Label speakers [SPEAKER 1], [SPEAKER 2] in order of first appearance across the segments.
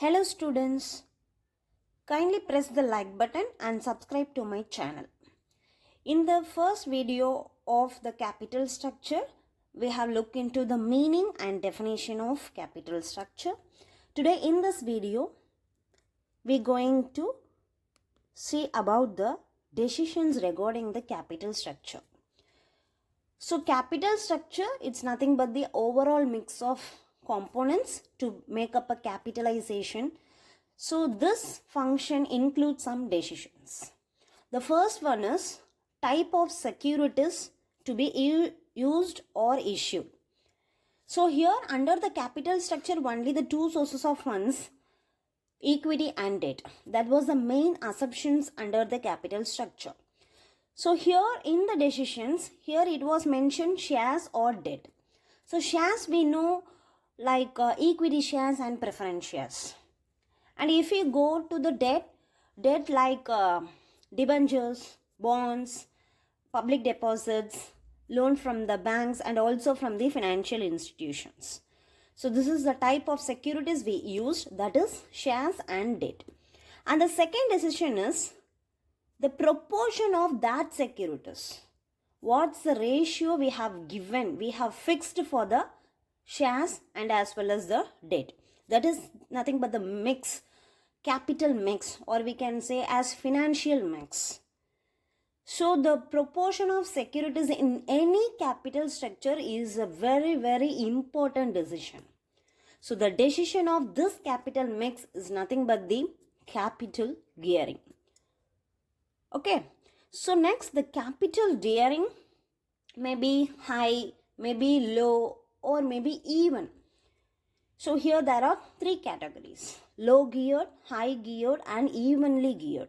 [SPEAKER 1] Hello students, kindly press the like button and subscribe to my channel. In the first video of the capital structure, we have looked into the meaning and definition of capital structure. Today in this video, we are going to see about the decisions regarding the capital structure. So capital structure, it's nothing but the overall mix of components to make up a capitalization. So this function includes some decisions. The first one is type of securities to be used or issued. So here under the capital structure only the two sources of funds, equity and debt. That was the main assumptions under the capital structure. So here in the decisions, here it was mentioned shares or debt. So shares we know like equity shares and preference shares. And if you go to the debt like debentures, bonds, public deposits, loan from the banks and also from the financial institutions. So this is the type of securities we used, that is shares and debt. And the second decision is the proportion of that securities. What's the ratio we have given, we have fixed for the shares and as well as the debt. That is nothing but the mix, capital mix, or we can say as financial mix. So the proportion of securities in any capital structure is a very, very important decision. So the decision of this capital mix is nothing but the capital gearing. Okay. So next, the capital gearing may be high, may be low, or maybe even. So here there are three categories: low geared, high geared and evenly geared.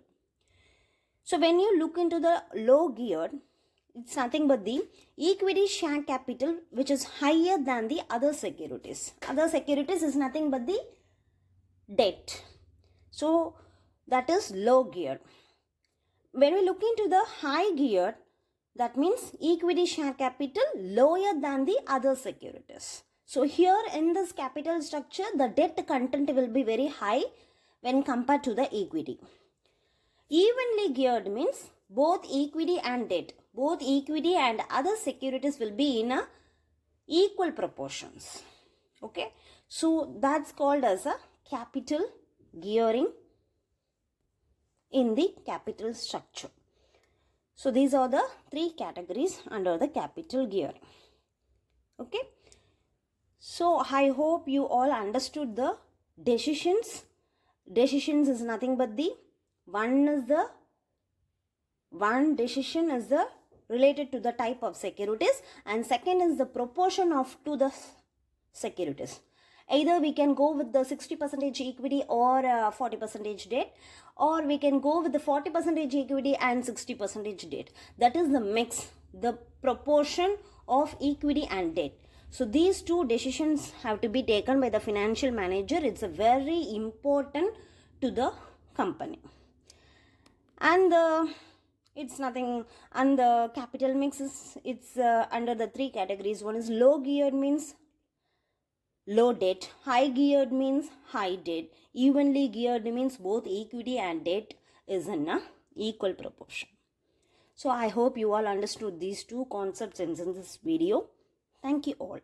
[SPEAKER 1] So when you look into the low geared, it's nothing but the equity share capital which is higher than the other securities. Other securities is nothing but the debt. So that is low geared. When we look into the high geared, that means equity share capital lower than the other securities. So here in this capital structure, the debt content will be very high when compared to the equity. Evenly geared means both equity and debt, both equity and other securities will be in a equal proportions. Okay, so that's called as a capital gearing in the capital structure. So these are the three categories under the capital gearing. Okay. So I hope you all understood the decisions. Decisions is nothing but the one decision is the related to the type of securities, and second is the proportion of to the securities. Either we can go with the 60% equity or 40% debt, or we can go with the 40% equity and 60% debt. That is the mix, the proportion of equity and debt. So these two decisions have to be taken by the financial manager. It's a very important to the company. And it's nothing, and the capital mix is, it's under the three categories. One is low geared means low debt, high geared means high debt, evenly geared means both equity and debt is in a equal proportion. So I hope you all understood these two concepts in this video. Thank you all.